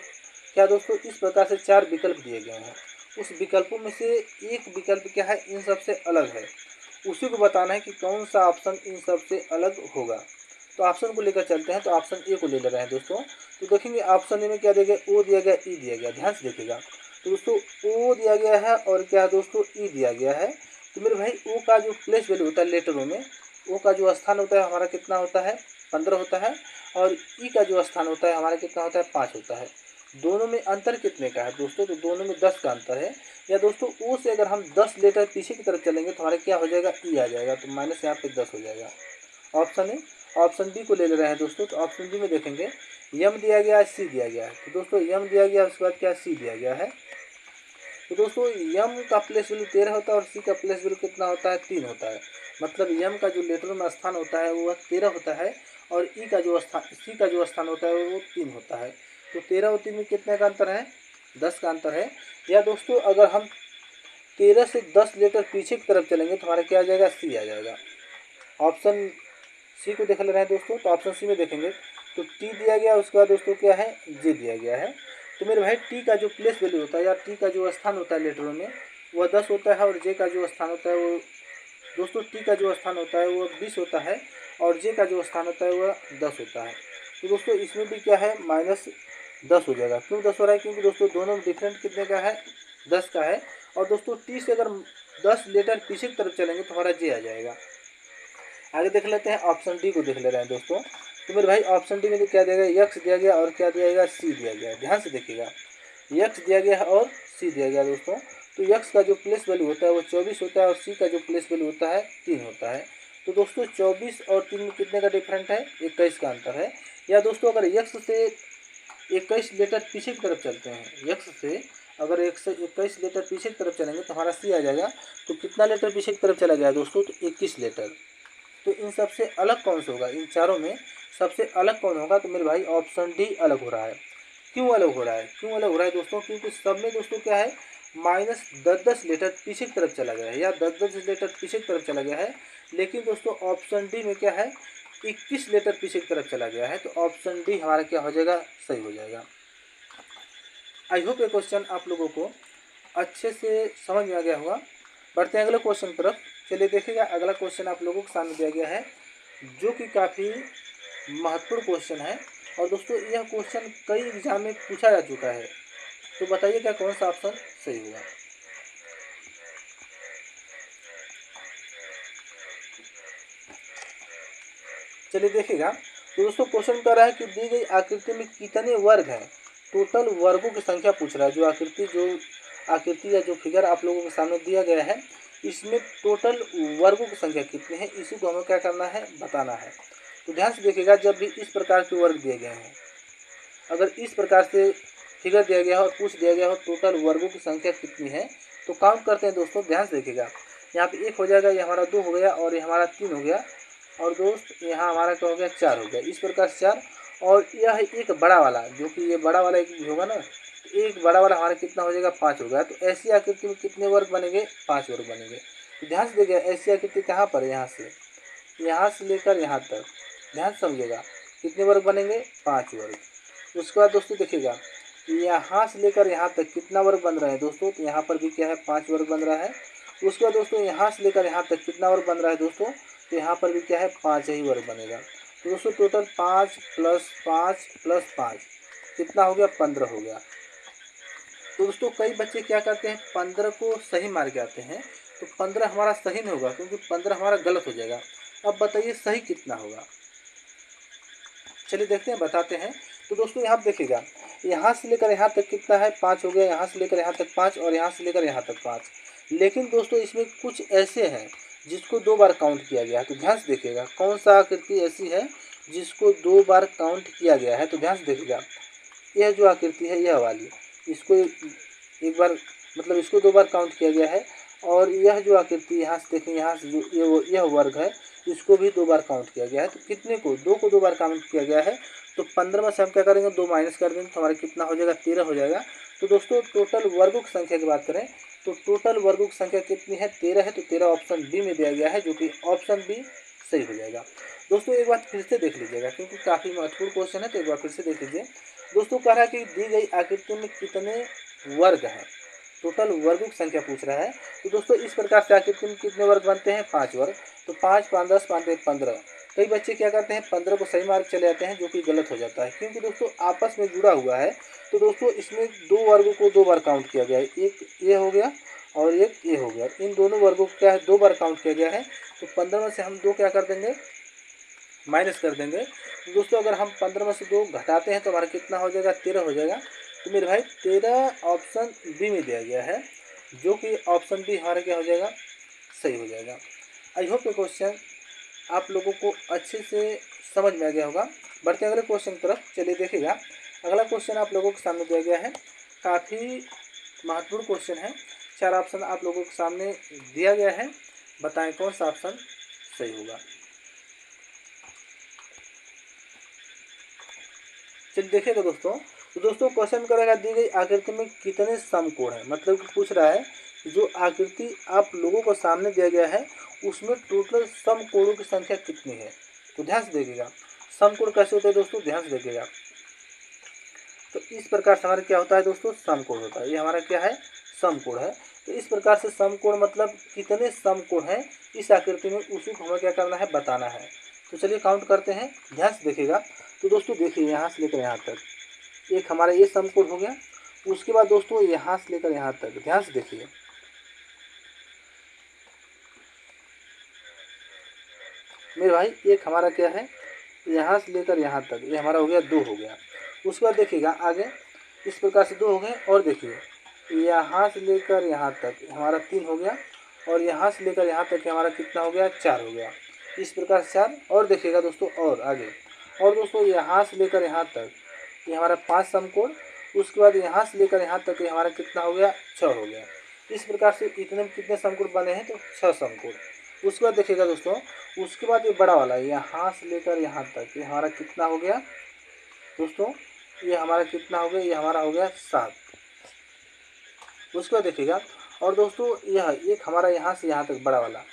A: क्या दोस्तों इस प्रकार से 4 विकल्प दिए गए हैं, उस विकल्पों में से एक विकल्प क्या है इन सब से अलग है, उसी को बताना है कि कौन सा ऑप्शन इन सब से अलग होगा। तो ऑप्शन को लेकर चलते हैं, तो ऑप्शन ए को ले रहे हैं दोस्तों। तो देखेंगे ऑप्शन ए में क्या दिया गया, ओ दिया गया, ई दिया गया। ध्यान से देखिएगा, तो दोस्तों ओ दिया गया है और क्या दोस्तों ई दिया गया है। तो मेरे भाई ओ का जो प्लेस वैल्यू होता है लेटरों में, ओ का जो स्थान होता है हमारा कितना होता है 15 होता है, और ई का जो स्थान होता है हमारा कितना होता है 5 होता है। दोनों में अंतर कितने का है दोस्तों, तो दोनों में 10 का अंतर है। या दोस्तों ओ से अगर हम 10 लेटर पीछे की तरफ चलेंगे तो हमारा क्या हो जाएगा ई आ जाएगा, तो माइनस यहाँ पे 10 हो जाएगा। Option A. ऑप्शन बी को ले रहे हैं दोस्तों, तो ऑप्शन बी में देखेंगे यम दिया गया है, सी दिया गया है। तो दोस्तों यम दिया गया, उसके बाद क्या सी दिया गया है। तो दोस्तों यम का प्लेस वैल्यू 13 होता है और सी का प्लेस वैल्यू कितना होता है 3 होता है। मतलब यम का जो लेटर में स्थान होता है वो 13 होता है, और ई का जो स्थान सी का जो स्थान होता है वो 3 होता है। तो 13 और 3 में कितने का अंतर है 10 का अंतर है। या दोस्तों अगर हम 13 से 10 लेटर पीछे की तरफ चलेंगे तो हमारा क्या आ जाएगा सी आ जाएगा। ऑप्शन सी को देख ले रहे हैं दोस्तों, तो ऑप्शन सी में देखेंगे तो टी दिया गया, उसके बाद दोस्तों क्या है जे दिया गया है। तो मेरे भाई टी का जो प्लेस वैल्यू होता है या टी का जो स्थान होता है लेटरों में वह 10 होता है, और जे का जो स्थान होता है वो दोस्तों टी का जो स्थान होता है वो 20 होता है, और जे का जो स्थान होता है वह 10 होता है। तो दोस्तों इसमें भी क्या है -10 हो जाएगा। क्यों 10 हो रहा है, क्योंकि दोस्तों दोनों में डिफरेंट कितने का है 10 का है। और दोस्तों टी से अगर 10 लेटर पीछे की तरफ चलेंगे तो हमारा जे आ जाएगा। आगे देख लेते हैं, ऑप्शन डी को देख ले रहे हैं दोस्तों। तो मेरे भाई ऑप्शन डी में क्या दिया गया यक्स दिया गया और क्या दिया गया सी दिया गया। ध्यान से देखिएगा, यक्स दिया गया है और सी दिया गया दोस्तों। तो यक्स का जो प्लेस वैल्यू होता है वो 24 होता है, और सी का जो प्लेस वैल्यू होता है 3 होता है। तो दोस्तों 24 और 3 में कितने का डिफरेंट है 21 का अंतर है। या दोस्तों अगर यक्स से 21 लेटर पीछे की तरफ चलते हैं, यक्स से अगर 21 लेटर पीछे की तरफ चलेंगे तो हमारा सी आ जाएगा। तो कितना लेटर पीछे की तरफ चला गया दोस्तों, तो 21 लेटर। तो इन सबसे अलग कौन सा होगा, इन चारों में सबसे अलग कौन होगा, तो मेरे भाई ऑप्शन डी अलग हो रहा है। क्यों अलग हो रहा है, क्यों अलग हो रहा है दोस्तों, क्योंकि सब में दोस्तों क्या है -10-10 लेटर पीछे की तरफ चला गया है, या 10-10 लेटर पीछे की तरफ चला गया है। लेकिन दोस्तों ऑप्शन डी में क्या है 21 लेटर पीछे की तरफ चला गया है। तो ऑप्शन डी हमारा क्या हो जाएगा सही हो जाएगा। आई होप ये क्वेश्चन आप लोगों को अच्छे से समझ में आ गया होगा। बढ़ते हैं अगले क्वेश्चन की तरफ। चलिए देखिएगा, अगला क्वेश्चन आप लोगों के सामने दिया गया है, जो कि काफ़ी महत्वपूर्ण क्वेश्चन है। और दोस्तों यह क्वेश्चन कई एग्जाम में पूछा जा चुका है। तो बताइए क्या कौन सा ऑप्शन सही होगा। चलिए देखिएगा। तो दोस्तों क्वेश्चन कर रहा है कि दी गई आकृति में कितने वर्ग हैं, टोटल वर्गों की संख्या पूछ रहा है। जो आकृति या जो फिगर आप लोगों के सामने दिया गया है, इसमें टोटल वर्गों की संख्या कितनी है, इसी को हमें क्या करना है, बताना है। तो ध्यान से देखिएगा, जब भी इस प्रकार के वर्ग दिए गए हैं, अगर इस प्रकार से फिगर दिया गया हो और पूछ दिया गया हो टोटल वर्गों की संख्या कितनी है, तो काउंट करते हैं दोस्तों। ध्यान से देखिएगा, यहाँ पे 1 हो जाएगा, ये हमारा 2 हो गया और ये हमारा 3 हो गया, और दोस्त यहाँ हमारा क्या हो गया, 4 हो गया। इस प्रकार से 4, और यह एक बड़ा वाला, जो कि ये बड़ा वाला एक होगा ना, तो एक बड़ा वाला हमारा कितना हो जाएगा, 5 हो गया। तो ऐसी आकृति में कितने वर्ग बनेंगे, 5 वर्ग बनेंगे। तो ध्यान से देखिए, ऐसी आकृति कहाँ पर है, यहाँ से लेकर यहाँ तक। ध्यान समझिएगा, कितने वर्ग बनेंगे, 5 वर्ग। उसके बाद दोस्तों देखिएगा, यहाँ से लेकर यहाँ तक कितना वर्ग बन रहा है दोस्तों, तो यहाँ पर भी क्या है, 5 वर्ग बन रहा है। उसके बाद दोस्तों यहाँ से लेकर यहाँ तक कितना वर्ग बन रहा है दोस्तों, तो यहाँ पर भी क्या है, 5 ही वर्ग बनेगा। तो दोस्तों टोटल 5 + 5 + 5 कितना हो गया, 15 हो गया। तो दोस्तों कई बच्चे क्या करते हैं, 15 को सही मार के आते हैं, तो 15 हमारा सही नहीं होगा, क्योंकि 15 हमारा गलत हो जाएगा। अब बताइए सही कितना होगा। चलिए देखते हैं, बताते हैं। तो दोस्तों यहाँ देखिएगा, यहाँ से लेकर यहाँ तक कितना है, 5 हो गया, यहाँ से लेकर यहाँ तक 5, और यहाँ से लेकर यहाँ तक 5। लेकिन दोस्तों इसमें कुछ ऐसे हैं जिसको 2 बार काउंट किया गया है। तो ध्यान से देखिएगा, कौन सा आकृति ऐसी है जिसको 2 बार काउंट किया गया है। तो ध्यान से देखिएगा, यह जो आकृति है, यह वाली, इसको एक बार, मतलब इसको 2 बार काउंट किया गया है। और यह जो आकृति यहाँ से देखें, यहाँ से जो यह वर्ग है, इसको भी 2 बार काउंट किया गया है। तो कितने को, 2 को 2 बार काउंट किया गया है। तो 15 में से हम क्या करेंगे, 2 माइनस कर देंगे, तो हमारा कितना हो जाएगा, 13 हो जाएगा। तो दोस्तों टोटल वर्गों की संख्या की बात करें, तो टोटल वर्गों की संख्या कितनी है, 13 है। तो 13 ऑप्शन बी में दिया गया है, जो कि ऑप्शन बी सही हो जाएगा। दोस्तों एक बार फिर से देख लीजिएगा, क्योंकि काफ़ी महत्वपूर्ण क्वेश्चन है, तो एक बार फिर से देख लीजिए। दोस्तों कह रहा है कि दी गई आकृति में कितने वर्ग हैं, टोटल वर्गों की संख्या पूछ रहा है। तो दोस्तों इस प्रकार से आकृति में कितने वर्ग बनते हैं, 5 वर्ग। तो 5 × 5 = 10, 5 × 15। कई बच्चे क्या करते हैं, 15 को सही मार्क चले जाते हैं, जो कि गलत हो जाता है, क्योंकि दोस्तों आपस में जुड़ा हुआ है। तो दोस्तों इसमें 2 वर्गों को 2 बार काउंट किया गया है, एक ये हो गया और एक ये हो गया। इन दोनों वर्गों को क्या है, 2 बार काउंट किया गया है। तो 15 में से हम 2 क्या कर देंगे, माइनस कर देंगे। तो दोस्तों अगर हम 15 में से 2 घटाते हैं, तो हमारा कितना हो जाएगा, 13 हो जाएगा। तो मेरे भाई 13 ऑप्शन बी में दिया गया है, जो कि ऑप्शन बी हमारा क्या हो जाएगा, सही हो जाएगा। आई होप ये क्वेश्चन आप लोगों को अच्छे से समझ में आ गया होगा। बढ़ते हैं अगले क्वेश्चन की तरफ। चलिए देखिएगा, अगला क्वेश्चन आप लोगों के सामने दिया गया है, काफ़ी महत्वपूर्ण क्वेश्चन है। 4 ऑप्शन आप लोगों के सामने दिया गया है, बताएं कौन सा ऑप्शन सही होगा। चलिए देखिएगा दोस्तों। तो दोस्तों क्वेश्चन करेगा, दी गई आकृति में कितने समकोण हैं, मतलब कि पूछ रहा है जो आकृति आप लोगों को सामने दिया गया है, उसमें टोटल समकोणों की संख्या कितनी है। तो ध्यान से देखिएगा, समकोण कैसे होते हैं दोस्तों, ध्यान से देखिएगा। तो इस प्रकार से हमारा क्या होता है दोस्तों, समकोण होता है। ये हमारा क्या है, समकोण है। तो इस प्रकार से समकोण मतलब कितने समकोण हैं इस आकृति में, उसी को हमें क्या करना है, बताना है। तो चलिए काउंट करते हैं, ध्यान से देखिएगा। तो दोस्तों देखिए, यहाँ से लेकर यहाँ तक एक हमारा ये समकोण हो गया। उसके बाद दोस्तों यहाँ से लेकर यहाँ तक, ध्यान से देखिए, मेरे भाई एक हमारा क्या है, यहाँ से लेकर यहाँ तक, ये हमारा हो गया 2 हो गया। उसके बाद देखिएगा आगे, इस प्रकार से 2 हो गए। और देखिए यहाँ से लेकर यहाँ तक हमारा 3 हो गया, और यहाँ से लेकर यहाँ तक हमारा कितना हो गया, 4 हो गया। इस प्रकार से 4। और देखिएगा दोस्तों, और आगे, और दोस्तों यहाँ से लेकर यहाँ तक ये हमारा 5 समकोण। उसके बाद यहाँ से लेकर यहाँ तक ये हमारा कितना हो गया, 6 हो गया। इस प्रकार से इतने में कितने समकोण बने हैं, तो 6 समकोण। उसके बाद देखिएगा दोस्तों, उसके बाद ये बड़ा वाला यहाँ से लेकर यहाँ तक ये हमारा कितना हो गया दोस्तों, ये हमारा कितना हो गया, ये हमारा हो गया 7। उसके बाद देखिएगा, और दोस्तों यह एक हमारा यहाँ से यहाँ तक बड़ा वाला,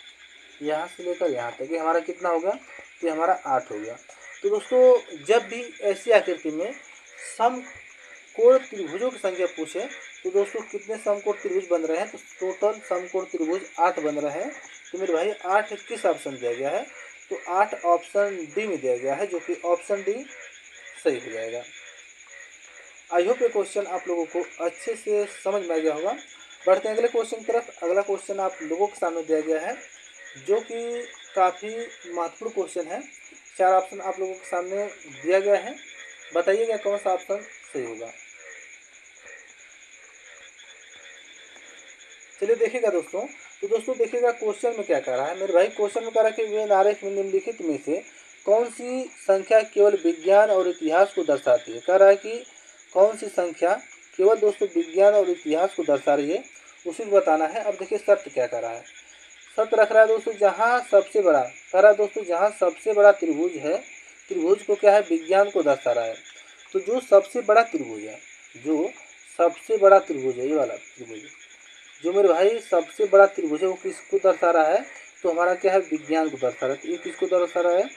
A: यहाँ से लेकर यहाँ तक ये हमारा कितना हो गया, ये हमारा 8 हो गया। तो दोस्तों जब भी ऐसी आकृति में समकोण त्रिभुजों की संख्या पूछे, तो दोस्तों कितने समकोण त्रिभुज बन रहे हैं, तो टोटल समकोण त्रिभुज 8 बन रहे हैं। तो मेरे भाई 8 किस ऑप्शन दिया गया है, तो 8 ऑप्शन डी में दिया गया है, जो कि ऑप्शन डी सही हो जाएगा। आई होप ये क्वेश्चन आप लोगों को अच्छे से समझ में आ गया होगा। बढ़ते हैं अगले क्वेश्चन की तरफ। अगला क्वेश्चन आप लोगों के सामने दिया गया है, जो कि काफ़ी महत्वपूर्ण क्वेश्चन है। 4 ऑप्शन आप लोगों के सामने दिया गया है, बताइएगा कौन सा ऑप्शन सही होगा। चलिए देखिएगा दोस्तों, तो दोस्तों देखिएगा क्वेश्चन में क्या कह रहा है मेरे भाई। क्वेश्चन में कह रहा है कि वे आरेख में निम्नलिखित में से कौन सी संख्या केवल विज्ञान और इतिहास को दर्शाती है। कह रहा है कि कौन सी संख्या केवल दोस्तों विज्ञान और इतिहास को दर्शा रही है, उसी को बताना है। अब देखिए शर्त क्या कर रहा है, शर्त रख रहा है दोस्तों जहाँ सबसे बड़ा, कह रहा है दोस्तों जहाँ सबसे बड़ा त्रिभुज है, त्रिभुज को क्या है विज्ञान को दर्शा रहा है। तो जो सबसे बड़ा त्रिभुज है, जो सबसे बड़ा त्रिभुज है, ये वाला त्रिभुज जो मेरे भाई सबसे बड़ा त्रिभुज है वो किसको दर्शा रहा है, तो हमारा क्या है विज्ञान को दर्शा रहा है। तो ये किसको दर्शा रहा है,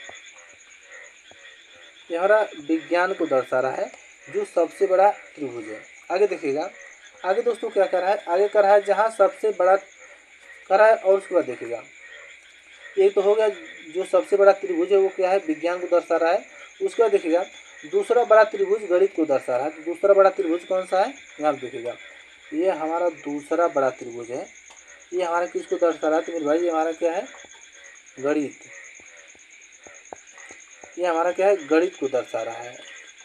A: ये हमारा विज्ञान को दर्शा रहा है, जो सबसे बड़ा त्रिभुज है। आगे देखिएगा, आगे दोस्तों क्या कर रहा है, आगे कर रहा है जहाँ सबसे बड़ा कर रहा है, और उसके बाद देखिएगा एक तो हो गया जो सबसे बड़ा त्रिभुज है वो क्या है विज्ञान को दर्शा रहा है। उसके बाद देखिएगा दूसरा बड़ा त्रिभुज गणित को दर्शा रहा है। तो दूसरा बड़ा त्रिभुज कौन सा है, यहाँ देखिएगा ये हमारा दूसरा बड़ा त्रिभुज है, ये हमारा किसको दर्शा रहा है, तो मेरे भाई ये हमारा क्या है गणित, ये हमारा क्या है गणित को दर्शा रहा है।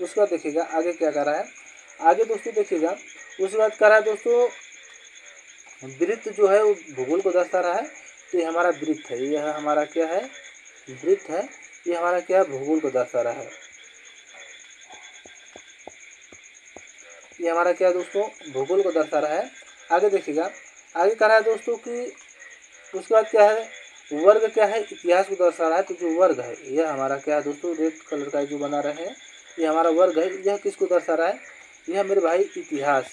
A: उसके बाद देखिएगा आगे क्या कर रहा है, आगे दोस्तों देखिएगा उसके बाद कर रहा है दोस्तों वृत्त जो है वो भूगोल को दर्शा रहा है। तो ये हमारा वृत्त है, यह हमारा क्या है वृत्त है, ये हमारा क्या है भूगोल को दर्शा रहा है। ये हमारा क्या है दोस्तों भूगोल को दर्शा रहा है। आगे देखिएगा आगे कह रहा है दोस्तों कि उसके बाद क्या है वर्ग क्या है इतिहास को दर्शा रहा है। तो जो वर्ग है यह हमारा क्या है दोस्तों रेड कलर का जो बना रहे हैं, ये हमारा वर्ग है, यह किसको दर्शा रहा है, यह मेरे भाई इतिहास,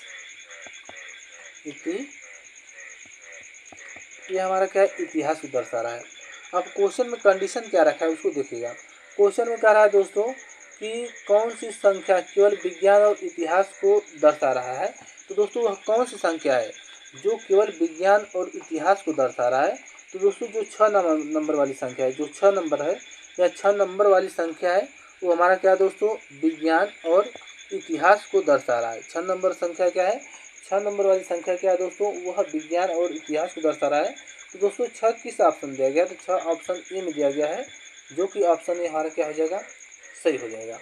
A: ये हमारा क्या है इतिहास को दर्शा रहा है। अब क्वेश्चन में कंडीशन क्या रखा है उसको देखिएगा। क्वेश्चन में कह रहा है दोस्तों कि कौन सी संख्या केवल विज्ञान और इतिहास को दर्शा रहा है। तो दोस्तों वह कौन सी संख्या है जो केवल विज्ञान और इतिहास को दर्शा रहा है। तो दोस्तों जो 6 नंबर वाली संख्या है, जो 6 नंबर है या 6 नंबर वाली संख्या है वो हमारा क्या है दोस्तों विज्ञान और इतिहास को दर्शा रहा है। 6 नंबर संख्या क्या है, 6 नंबर वाली संख्या क्या है दोस्तों, वह विज्ञान और इतिहास को दर्शा रहा है। तो दोस्तों 6 किस ऑप्शन दिया गया, तो 6 ऑप्शन ए में दिया गया है, जो कि ऑप्शन ए हमारा क्या हो जाएगा सही हो जाएगा।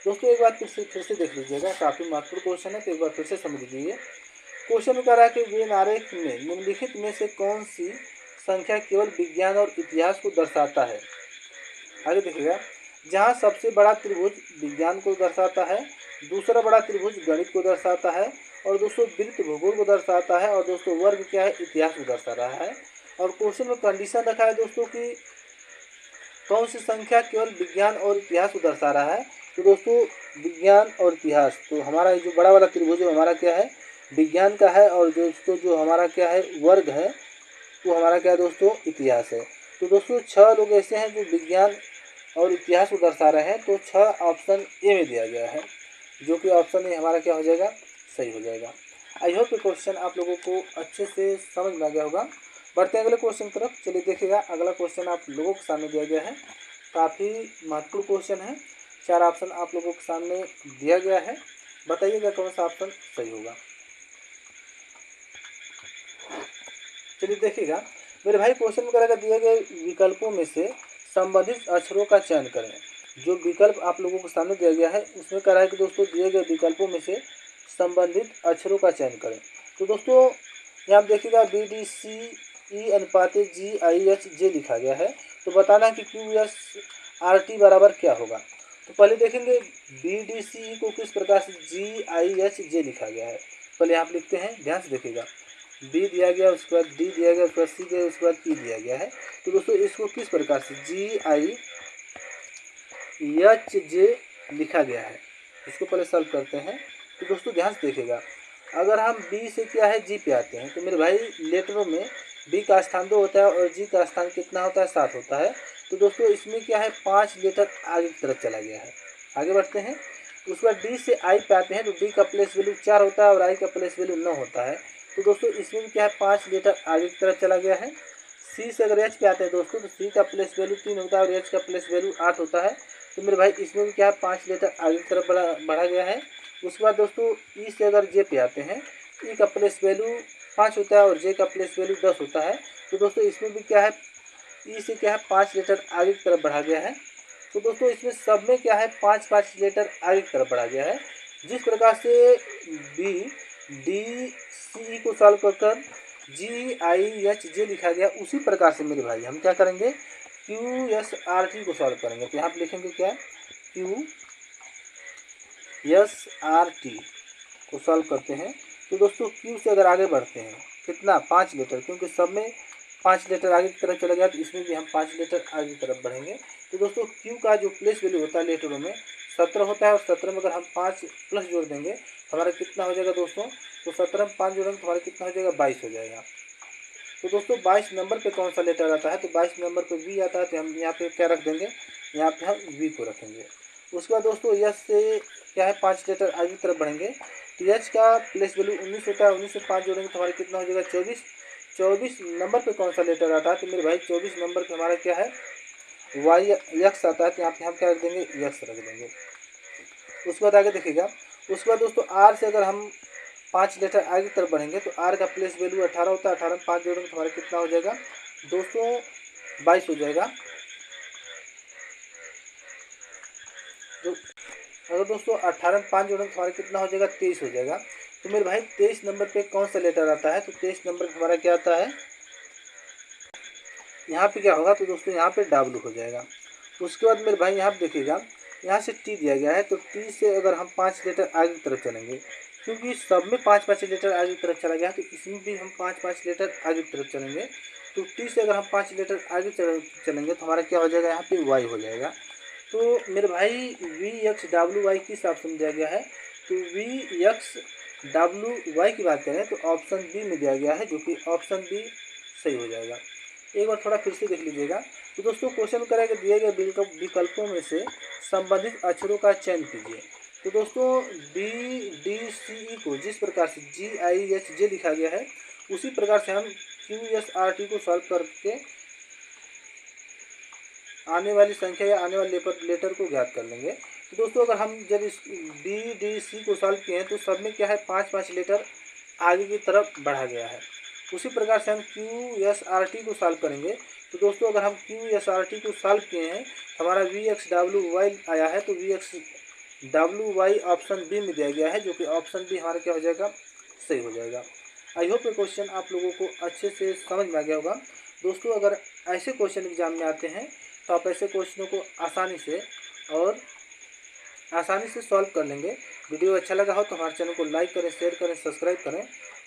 A: दोस्तों एक बार फिर से देख लीजिएगा, काफ़ी महत्वपूर्ण क्वेश्चन है, तो एक बार फिर से समझ लीजिए। क्वेश्चन में कह रहा है कि वेन आरेख में निम्नलिखित में से कौन सी संख्या केवल विज्ञान और इतिहास को दर्शाता है। आगे देखिएगा जहाँ सबसे बड़ा त्रिभुज विज्ञान को दर्शाता है, दूसरा बड़ा त्रिभुज गणित को दर्शाता है, और दोस्तों वृत्त भूगोल को दर्शाता है, और दोस्तों वर्ग क्या है इतिहास को दर्शा रहा है। और क्वेश्चन में कंडीशन रखा है दोस्तों कि कौन सी संख्या केवल विज्ञान और इतिहास को दर्शा रहा है। तो दोस्तों विज्ञान और इतिहास, तो हमारा जो बड़ा वाला त्रिभुज है हमारा क्या है विज्ञान का है, और दोस्तों जो हमारा क्या है वर्ग है वो हमारा क्या है दोस्तों इतिहास है। तो दोस्तों 6 लोग ऐसे हैं जो विज्ञान और इतिहास को दर्शा रहे हैं, तो 6 ऑप्शन ए में दिया गया है, जो कि ऑप्शन ए हमारा क्या हो जाएगा सही हो जाएगा। आई होप ये क्वेश्चन आप लोगों को अच्छे से समझ में आ गया होगा। बढ़ते हैं अगले क्वेश्चन की तरफ। चलिए देखिएगा अगला क्वेश्चन आप लोगों के सामने दिया गया है, काफ़ी महत्वपूर्ण क्वेश्चन है। 4 ऑप्शन आप लोगों के सामने दिया गया है, बताइएगा कौन सा ऑप्शन सही होगा। चलिए देखिएगा मेरे भाई क्वेश्चन में करेगा दिए गए विकल्पों में से संबंधित अक्षरों का चयन करें। जो विकल्प आप लोगों के सामने दिया गया है उसमें कह रहा है कि दोस्तों दिए गए विकल्पों में से संबंधित अक्षरों का चयन करें। तो दोस्तों यहाँ देखिएगा BDCE अनुपात GIH लिखा गया है, तो बताना कि QSRT बराबर क्या होगा। तो पहले देखेंगे BDCE को किस प्रकार से GIH लिखा गया है। पहले आप लिखते हैं, ध्यान से देखिएगा, B दिया गया, उसके बाद D दिया गया, उसके बाद C दिया, उसके बाद E दिया गया है। तो दोस्तों इसको किस प्रकार से GIH लिखा गया है, इसको पहले सॉल्व करते हैं। तो दोस्तों ध्यान से देखिएगा, अगर हम B से क्या है G पे आते हैं, तो मेरे भाई लेटरों में B का स्थान 2 होता है और G का स्थान कितना होता है 7 होता है। तो दोस्तों इसमें क्या है 5 लेटर आगे की तरफ चला गया है। आगे बढ़ते हैं, उसके बाद D से I पे आते हैं, तो D का प्लेस वैल्यू 4 होता है और I का प्लेस वैल्यू 9 होता है। तो दोस्तों इसमें भी क्या है 5 लेटर आगे की तरफ चला गया है। C से अगर H पे आते हैं दोस्तों, तो C का प्लेस वैल्यू 3 होता है और H का प्लेस वैल्यू 8 होता है। तो मेरे भाई इसमें भी क्या है 5 लेटर आगे की तरफ बढ़ा गया है। उसके बाद दोस्तों E से अगर J पे आते हैं, E का प्लेस वैल्यू 5 होता है और J का प्लेस वैल्यू 10 होता है। तो दोस्तों इसमें भी क्या है E से क्या है 5 लेटर आगे की तरफ बढ़ा गया है। तो दोस्तों इसमें सब में क्या है, 5-5 लेटर आगे की तरफ बढ़ा गया है। जिस प्रकार से बी डी सी को सॉल्व कर कर जी आई एच जे लिखा गया, उसी प्रकार से मेरे भाई हम क्या करेंगे, क्यू एस आर टी को सॉल्व करेंगे। तो यहाँ पे लिखेंगे क्या, क्यू एस आर टी को सॉल्व करते हैं। तो दोस्तों क्यू से अगर आगे बढ़ते हैं कितना, 5 लेटर, क्योंकि सब में 5 लेटर आगे की तरफ चला गया, तो इसमें भी हम 5 लेटर आगे की तरफ बढ़ेंगे। तो दोस्तों क्यू का जो प्लेस वैल्यू होता है लेटरों में 17 होता है, और 17 में अगर हम 5 प्लस जोड़ देंगे तो हमारा कितना हो जाएगा दोस्तों, तो 17 में 5 जोड़ेंगे तो हमारा कितना हो जाएगा, 22 हो जाएगा। तो दोस्तों 22 नंबर पे कौन सा लेटर आता है, तो 22 नंबर पे वी आता है, तो हम यहाँ पे क्या रख देंगे, यहाँ पे हम वी को रखेंगे। उसके बाद दोस्तों एच से क्या है, 5 लेटर आगे की तरफ बढ़ेंगे, तो एच का प्लेस वैल्यू 19 होता है, 19 से 5 जोड़ेंगे तो हमारा कितना हो जाएगा, 24। 24 नंबर पे कौन सा लेटर आता है, तो मेरे भाई 24 नंबर पे हमारा क्या है, वाई यक्स आता है, तो यहाँ पे हम क्या रख देंगे, यक्स रख देंगे। उसके बाद आगे देखिएगा, उसके बाद दोस्तों आर से अगर हम 5 लेटर आगे की तरफ बढ़ेंगे, तो आर का प्लेस वैल्यू 18 होता है, 18 में 5 जोड़ेंगे तो हमारा कितना हो जाएगा दोस्तों, 22 हो जाएगा। तो अगर दोस्तों 18 में 5 जोड़ेंगे तो हमारा कितना हो जाएगा, 23 हो जाएगा। तो मेरे भाई 23 नंबर पे कौन सा लेटर आता है, तो 23 नंबर पे हमारा क्या आता है, यहाँ पे क्या होगा, तो दोस्तों यहाँ पे डब्लू हो जाएगा। उसके बाद मेरे भाई यहाँ पे देखिएगा, यहाँ से टी दिया गया है, तो टी से अगर हम 5 लेटर आगे की तरफ चलेंगे, क्योंकि सब में 5-5 लेटर आगे की तरफ चला गया है, तो इसमें भी हम 5-5 लेटर आगे की तरफ चलेंगे। तो टी से अगर हम 5 लेटर आगे चलेंगे तो हमारा क्या हो जाएगा, यहाँ पे वाई हो जाएगा। तो मेरे भाई वी एक्स डब्ल्यू वाई किस ऑप्शन दिया गया है, तो वी एक्स डब्ल्यू वाई की बात करें तो ऑप्शन बी में दिया गया है, जो कि ऑप्शन बी सही हो जाएगा। एक बार थोड़ा फिर से देख लीजिएगा। तो दोस्तों क्वेश्चन करेंगे, दिए गए विकल्पों में से संबंधित अक्षरों का चयन कीजिए। तो दोस्तों बी डी सी ई को जिस प्रकार से जी आई एच जे लिखा गया है, उसी प्रकार से हम क्यू एस आर टी को सॉल्व करके आने वाली संख्या या आने वाले लेटर को ज्ञात कर लेंगे। तो दोस्तों अगर हम जब इस बी डी सी को सॉल्व किए हैं, तो सब में क्या है, 5-5 लेटर आगे की तरफ बढ़ा गया है। उसी प्रकार से हम क्यू एस आर टी को सॉल्व करेंगे। तो दोस्तों अगर हम क्यू एस आर टी को सॉल्व किए हैं, हमारा वी एक्स डब्ल्यू वाई आया है, तो V X W Y option B में दिया गया है, जो कि ऑप्शन बी हमारा क्या हो जाएगा, सही हो जाएगा। आई होप ये क्वेश्चन आप लोगों को अच्छे से समझ में आ गया होगा। दोस्तों अगर ऐसे क्वेश्चन एग्जाम में आते हैं, तो आप ऐसे क्वेश्चनों को आसानी से सॉल्व कर लेंगे। वीडियो अच्छा लगा हो तो हमारे चैनल को लाइक करें, शेयर करें, सब्सक्राइब करें,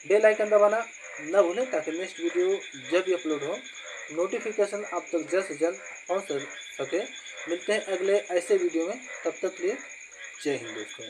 A: बेल आइकन दबाना न भूलें, ताकि नेक्स्ट वीडियो जब भी अपलोड हो नोटिफिकेशन आप तक जल्द से जल्द पहुँच सके। मिलते हैं अगले ऐसे वीडियो में, तब तक के लिए जय हिंद दोस्तों।